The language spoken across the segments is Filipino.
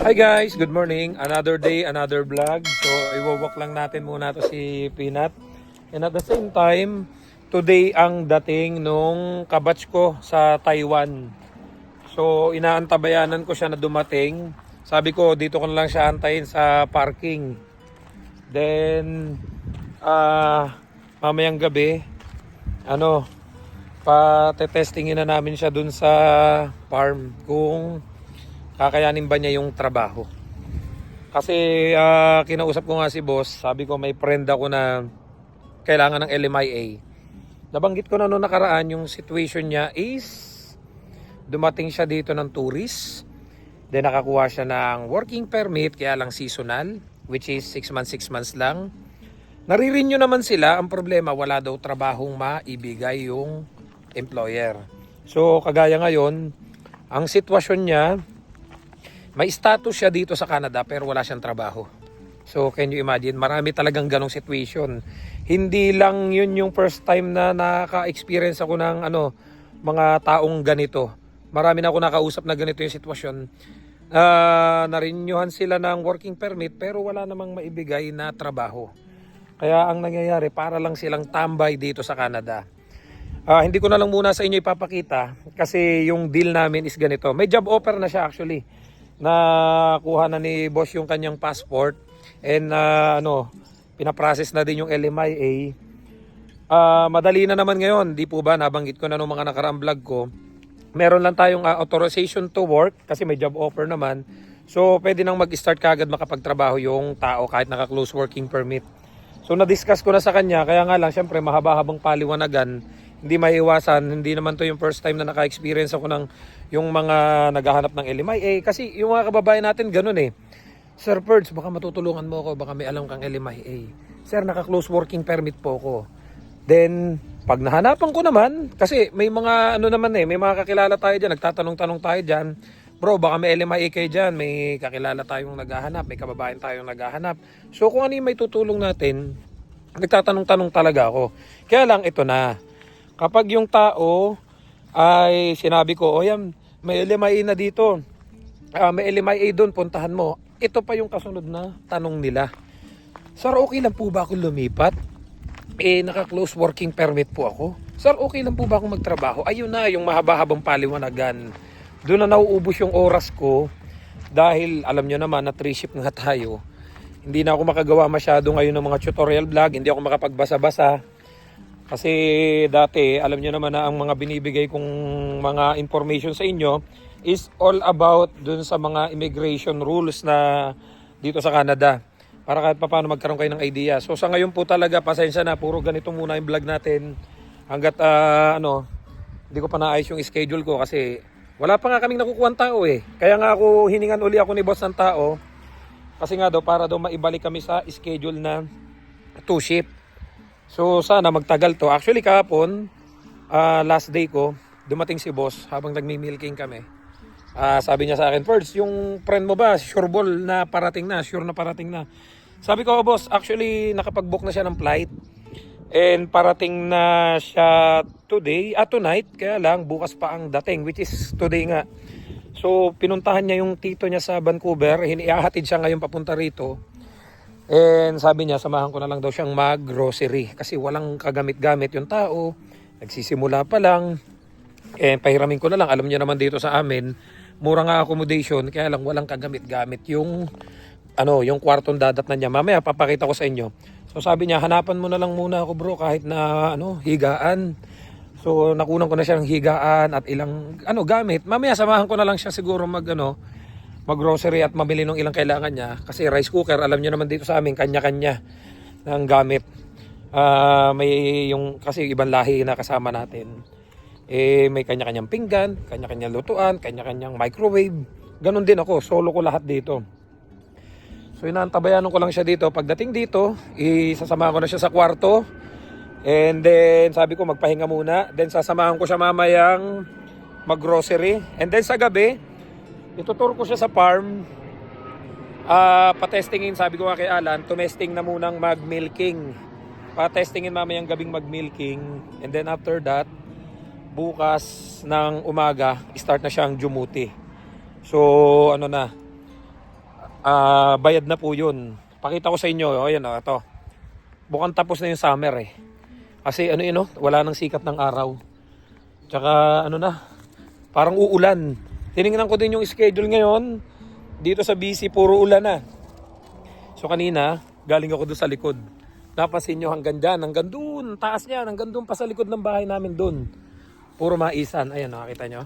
Hi guys, good morning. Another day, another vlog. So, iwawalk lang natin muna to si Peanut. And at the same time, today ang dating nung kabatch ko sa Taiwan. So, inaantabayanan ko siya na dumating. Sabi ko, dito ko na lang siya antayin sa parking. Then, mamayang gabi, pa-testingin na namin siya dun sa farm kung kakayanin ba niya yung trabaho. Kasi kinausap ko nga si boss, sabi ko may friend ako na kailangan ng LMIA. Nabanggit ko na noong nakaraan yung situation niya is dumating siya dito ng tourist. Then nakakuha siya ng working permit, kaya lang seasonal, which is 6 months lang. Nare-renew naman sila, ang problema wala daw trabahong maibigay yung employer. So kagaya ngayon, ang sitwasyon niya, may status siya dito sa Canada pero wala siyang trabaho. So can you imagine, marami talagang ganong situation. Hindi lang yun yung first time na naka-experience ako ng mga taong ganito. Marami na ako nakausap na ganito yung sitwasyon. Narenyuhan sila ng working permit pero wala namang maibigay na trabaho. Kaya ang nangyayari, para lang silang tambay dito sa Canada. Hindi ko na lang muna sa inyo ipapakita kasi yung deal namin is ganito. May job offer na siya actually. Nakuha na ni boss yung kanyang passport and pinaprocess na din yung LMIA. Madali na naman ngayon, di po ba, nabanggit ko na nung mga nakaraang vlog ko. Meron lang tayong authorization to work kasi may job offer naman. So pwede nang mag-start kagad makapagtrabaho yung tao kahit naka-close working permit. So na-discuss ko na sa kanya, kaya nga lang syempre mahaba-habang paliwanagan. Hindi maiiwasan, hindi naman to yung first time na naka-experience ako ng yung mga naghahanap ng LMIA. Kasi yung mga kababayan natin ganun eh. Sir Perds, baka matutulungan mo ako, baka may alam kang LMIA. Sir, naka-close working permit po ko. Then, pag nahanapan ko naman, kasi may mga may mga kakilala tayo dyan, nagtatanong-tanong tayo dyan. Bro, baka may LMIA kayo dyan, may kakilala tayong naghahanap, may kababayan tayong naghahanap. So kung ano yung may tutulong natin, nagtatanong-tanong talaga ako. Kaya lang ito na. Kapag yung tao ay sinabi ko, yan, may LMIA na dito, may LMIA doon, puntahan mo. Ito pa yung kasunod na tanong nila. Sir, okay lang po ba ako lumipat? Naka-close working permit po ako. Sir, okay lang po ba ako magtrabaho? Ayun na, yung mahaba-habang paliwanagan. Doon na nauubos yung oras ko dahil alam nyo naman na 3-shift nga tayo. Hindi na ako makagawa masyado ngayon ng mga tutorial vlog, hindi ako makapagbasa-basa. Kasi dati, alam nyo naman na ang mga binibigay kong mga information sa inyo is all about dun sa mga immigration rules na dito sa Canada. Para kahit pa paano magkaroon kayo ng idea. So sa ngayon po talaga, pasensya na, puro ganito muna yung vlog natin. Hanggat hindi ko pa naayos yung schedule ko kasi wala pa nga kaming nakukuha ng tao eh. Kaya nga ako, hiningan uli ako ni boss ng tao. Kasi nga daw, para daw maibalik kami sa schedule na 2 shift. So sana magtagal to. Actually kahapon, last day ko, dumating si boss habang nagmi-milking kami. Sabi niya sa akin, Perds, yung friend mo ba, sure ball na parating na, sure na parating na. Sabi ko, boss, actually nakapag-book na siya ng flight. And parating na siya tonight, kaya lang bukas pa ang dating, which is today nga. So pinuntahan niya yung tito niya sa Vancouver, hiniahatid siya ngayon papunta rito. And sabi niya, samahan ko na lang daw siyang mag-grocery kasi walang kagamit-gamit yung tao. Nagsisimula pa lang. Pahiramin ko na lang. Alam niyo naman dito sa amin, mura nga accommodation, kaya lang walang kagamit-gamit yung yung kwartong dadatnan niya. Mamaya papakita ko sa inyo. So sabi niya, hanapan mo na lang muna ako bro kahit na higaan. So nakunan ko na siya ng higaan at ilang gamit. Mamaya samahan ko na lang siya siguro mag-grocery at mamili ng ilang kailangan niya. Kasi rice cooker, alam niyo naman dito sa amin, kanya-kanya ng gamit. May yung, kasi ibang lahi na kasama natin. May kanya-kanyang pinggan, kanya-kanyang lutuan, kanya-kanyang microwave. Ganon din ako, solo ko lahat dito. So inaantabayanan ko lang siya dito. Pagdating dito, isasamahan ko na siya sa kwarto. And then sabi ko magpahinga muna. Then sasamahan ko siya mamayang mag-grocery. And then sa gabi, itutur ko siya sa farm. Patestingin, sabi ko nga kay Alan, tumesting na munang mag-milking. Patestingin mamayang gabing mag-milking. And then after that, bukas ng umaga, start na siyang jumuti. So bayad na po yun. Pakita ko sa inyo, ayan o, ito. Bukang tapos na yung summer eh. Kasi ano yun, wala nang sikat ng araw. Tsaka ano na, parang uulan. Tinignan ko din yung schedule ngayon. Dito sa BC, puro ulan na. So kanina, galing ako doon sa likod. Napansin nyo hanggang dyan, hanggang doon, taas niyan, hanggang doon pa sa likod ng bahay namin doon. Puro maisan. Ayan, nakakita nyo.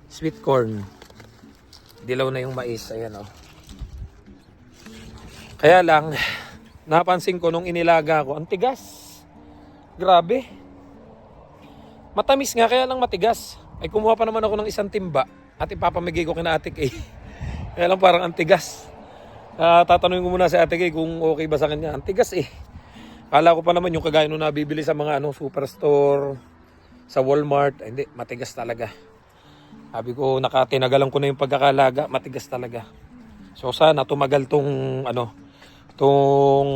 Sweet corn. Dilaw na yung mais. Ayan o. Kaya lang, napansin ko nung inilaga ko, ang tigas. Grabe. Matamis nga, kaya lang matigas. Ay kumuha pa naman ako ng isang timba at ipapamigay ko kina Ate Kay. Kaya lang parang antigas. Tatanungin ko muna si Ate Kay kung okay ba sa kanya. Antigas eh. Kala ko pa naman yung kagaya nung nabibili sa mga superstore, sa Walmart. Ay, hindi, matigas talaga. Sabi ko, nakatinagalan ko na yung pagkakalaga, matigas talaga. So sana tumagal tong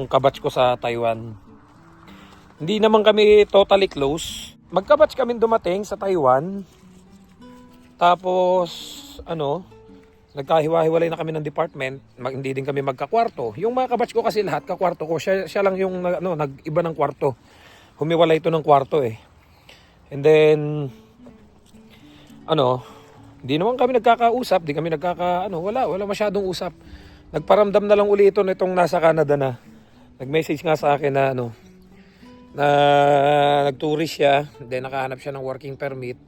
kabatch ko sa Taiwan. Hindi naman kami totally close. Magkabatch kami dumating sa Taiwan. Tapos nagkahiwa-hiwalay na kami ng department. Hindi din kami magkakwarto. Yung mga kabatch ko kasi lahat kakwarto ko. Siya lang yung nag-iba ng kwarto. Humiwalay ito ng kwarto eh. And then hindi naman kami nagkakausap, di kami wala masyadong usap. Nagparamdam na lang uli ito nitong nasa Canada na. Nag-message nga sa akin na na nag-tourist siya, then nakahanap siya ng working permit.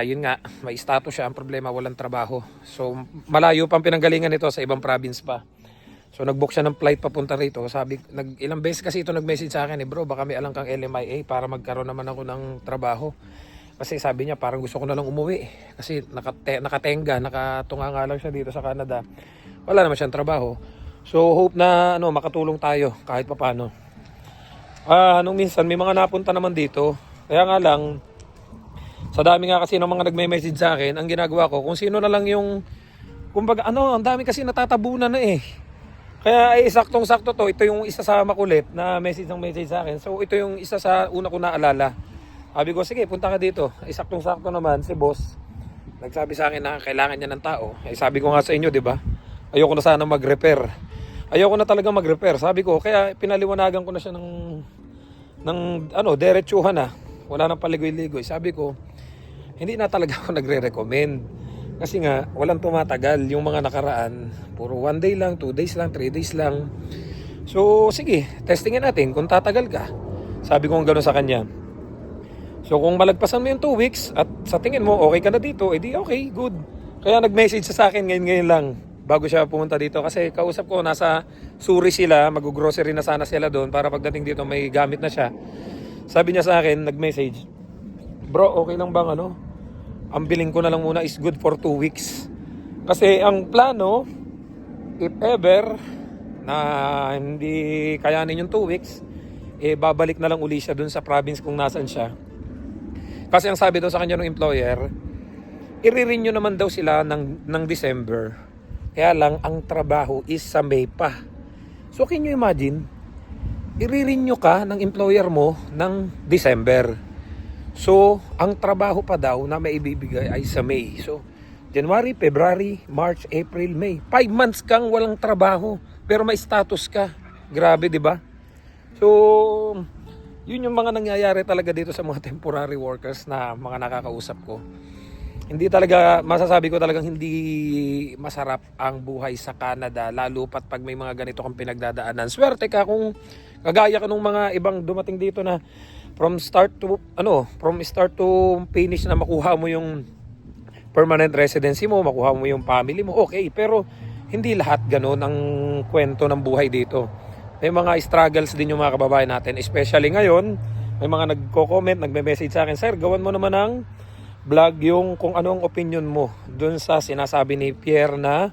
Yun nga, may status siya, ang problema walang trabaho. So malayo pang pinanggalingan nito, sa ibang province pa. So nag-book siya ng flight papunta rito. Ilang beses kasi ito nag-message sa akin, bro, baka may alam kang LMIA para magkaroon naman ako ng trabaho. Kasi sabi niya parang gusto ko na lang umuwi. Kasi nakatenga, nakatunga nga lang siya dito sa Canada. Wala naman siyang trabaho. So hope na makatulong tayo kahit papaano. Nung minsan may mga napunta naman dito. Kaya nga lang, sa dami nga kasi ng mga nagme-message sa akin, ang ginagawa ko, kung sino na lang yung, kumbaga ang dami kasi natatabunan na eh. Kaya ay saktong-sakto to. Ito yung isa sa makulit na message sa akin. So ito yung isa sa una ko naalala. Sabi ko, sige, punta ka dito. Saktong-sakto naman si boss. Nagsabi sa akin na kailangan niya ng tao. Sabi ko nga sa inyo, di ba? Ayoko na sana mag-repair. Ayoko na talaga mag-repair. Sabi ko, kaya pinaliwanagan ko na siya ng diretsuhan na. Wala nang paligoy-ligoy. Sabi ko, hindi na talaga ako nagre-recommend. Kasi nga, walang tumatagal. Yung mga nakaraan, puro 1 day lang, 2 days lang, 3 days lang. So, sige, testingin natin kung tatagal ka. Sabi ko gano'n sa kanya. So kung malagpasan mo yung 2 weeks at sa tingin mo okay ka na dito, edi okay, good. Kaya nag-message sa akin ngayon lang bago siya pumunta dito. Kasi kausap ko, nasa Suri sila, mag-grocery na sana sila doon para pagdating dito may gamit na siya. Sabi niya sa akin, nag-message, bro, okay lang bang ang billing ko na lang muna is good for 2 weeks. Kasi ang plano, if ever na hindi kayanin yung 2 weeks, babalik na lang uli siya doon sa province kung nasan siya. Kasi ang sabi daw sa kanya ng employer, i-renew naman daw sila ng December. Kaya lang, ang trabaho is sa May pa. So, can you imagine? I-renew ka ng employer mo ng December. So, ang trabaho pa daw na may ibibigay ay sa May. So, January, February, March, April, May. 5 months kang walang trabaho, pero may status ka. Grabe, di ba? So, yun yung mga nangyayari talaga dito sa mga temporary workers na mga nakakausap ko. Hindi talaga, masasabi ko talagang hindi masarap ang buhay sa Canada, lalo pat pag may mga ganito kang pinagdadaanan. Swerte ka kung kagaya ka nung mga ibang dumating dito na from start to finish na makuha mo yung permanent residency mo, makuha mo yung family mo, okay. Pero hindi lahat ganoon ang kwento ng buhay dito. May mga struggles din yung mga kababayan natin. Especially ngayon, may mga nagko-comment, nagme-message sa akin, sir, gawan mo naman ng vlog yung kung ano ang opinion mo dun sa sinasabi ni Pierre na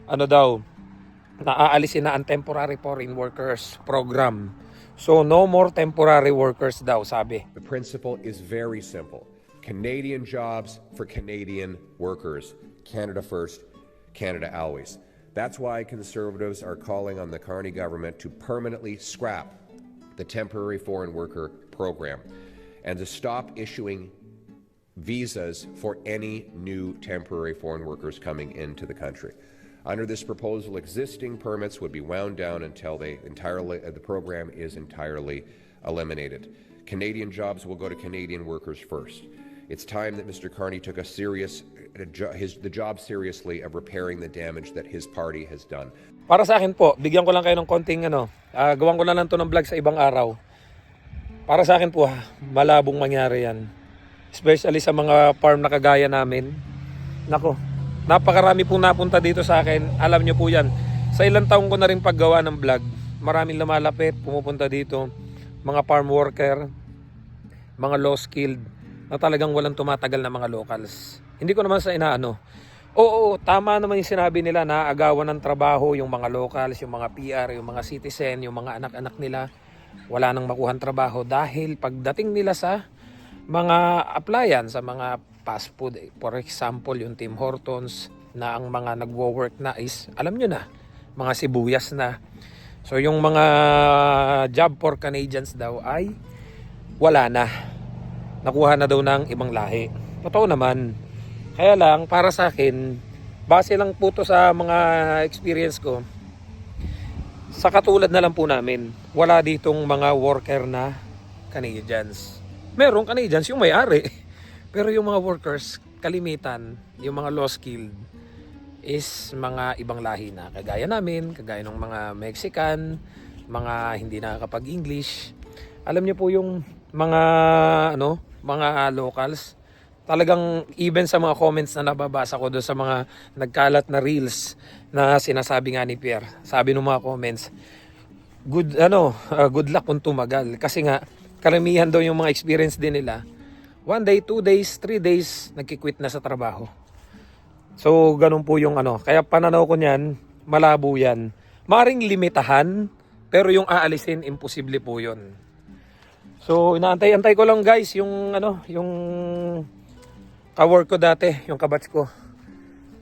na aalisin na ang temporary foreign workers program. So no more temporary workers daw, sabi. The principle is very simple. Canadian jobs for Canadian workers. Canada first, Canada always. That's why Conservatives are calling on the Carney government to permanently scrap the temporary foreign worker program and to stop issuing visas for any new temporary foreign workers coming into the country. Under this proposal, existing permits would be wound down until the program is entirely eliminated. Canadian jobs will go to Canadian workers first. It's time that Mr. Carney took the job seriously of repairing the damage that his party has done. Para sa akin po, bigyan ko lang kayo ng konting gawan ko na lang to ng vlog sa ibang araw. Para sa akin po, malabong mangyari yan. Especially sa mga farm na kagaya namin. Nako, napakarami pong napunta dito sa akin. Alam nyo po yan. Sa ilang taong ko na rin paggawa ng vlog, maraming lumalapit, pumupunta dito. Mga farm worker, mga low skilled, na talagang walang tumatagal na mga locals. Hindi ko naman sa inaano. Oo, tama naman yung sinabi nila na agawan ng trabaho yung mga locals, yung mga PR, yung mga citizen, yung mga anak-anak nila. Wala nang makuhang trabaho dahil pagdating nila sa mga applyan, sa mga fast food, for example, yung Tim Hortons, na ang mga nagwo-work na is, alam nyo na, mga sibuyas na. So yung mga job for Canadians daw ay wala na. Nakuha na daw ng ibang lahi. Totoo naman. Kaya lang, para sa akin, base lang po to sa mga experience ko, sa katulad na lang po namin, wala ditong mga worker na Canadians. Merong Canadians yung may-ari. Pero yung mga workers, kalimitan, yung mga low skilled, is mga ibang lahi na. Kagaya namin, kagaya ng mga Mexican, mga hindi nakakapag-English. Alam niyo po yung mga, mga locals, talagang even sa mga comments na nababasa ko doon sa mga nagkalat na reels na sinasabi nga ni Pierre, sabi ng mga comments, good luck kung tumagal, kasi nga karamihan daw yung mga experience din nila, 1 day, 2 days, 3 days nagki-quit na sa trabaho. So ganun po yung kaya pananaw ko niyan, malabo yan. Maring limitahan, pero yung aalisin, imposible po yun. So inaantay-antay ko lang guys yung yung ka-work ko dati, yung kabatch ko.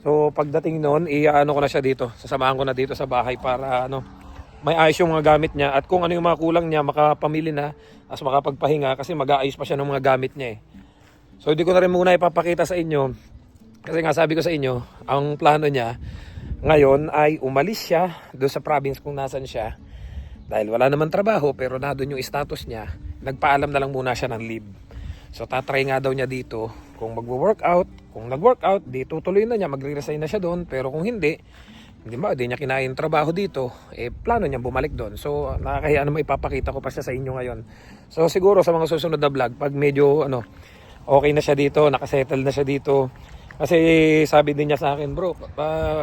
So pagdating noon, ko na siya dito. Sasamahan ko na dito sa bahay para may ayos yung mga gamit niya, at kung ano yung mga kulang niya, makapamili na, as makapagpahinga, kasi mag-aayos pa siya ng mga gamit niya eh. So hindi ko na rin muna ipapakita sa inyo, kasi nga sabi ko sa inyo, ang plano niya ngayon ay umalis siya doon sa province kung nasan siya, dahil wala naman trabaho, pero na doon yung status niya. Nagpaalam na lang muna siya ng leave. So tatry nga daw niya dito kung magwo-workout. Kung nag-workout, di tutuloy na niya, magre-resign na siya doon. Pero kung hindi niya kinain trabaho dito, plano niya bumalik doon. So nakakahiya naman, ipapakita ko pa siya sa inyo ngayon. So siguro sa mga susunod na vlog, pag medyo okay na siya dito, nakasettle na siya dito. Kasi sabi din niya sa akin, bro,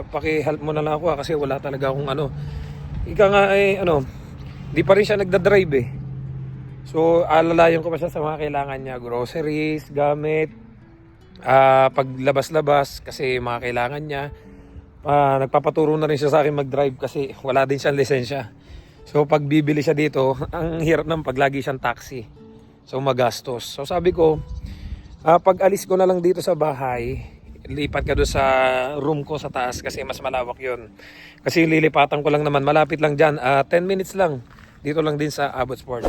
paki-help mo na lang ako kasi wala talaga akong ika nga di pa rin siya nagda-drive eh. So alalayan ko pa siya sa mga kailangan niya, groceries, gamit, paglabas-labas kasi mga kailangan niya. Nagpapaturo na rin siya sa akin mag-drive kasi wala din siyang lisensya. So pag bibili siya dito, ang hirap ng paglagi siyang taxi. So magastos. So sabi ko, pag alis ko na lang dito sa bahay, lipat ka doon sa room ko sa taas kasi mas malawak yun. Kasi lilipatan ko lang naman, malapit lang dyan, 10 minutes lang. Dito lang din sa Abbotsford.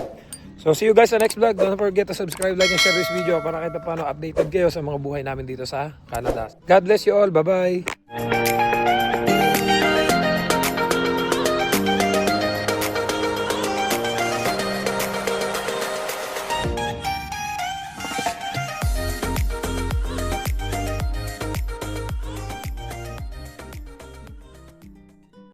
So see you guys sa next vlog. Don't forget to subscribe, like, and share this video para kahit paano updated kayo sa mga buhay namin dito sa Canada. God bless you all. Bye-bye.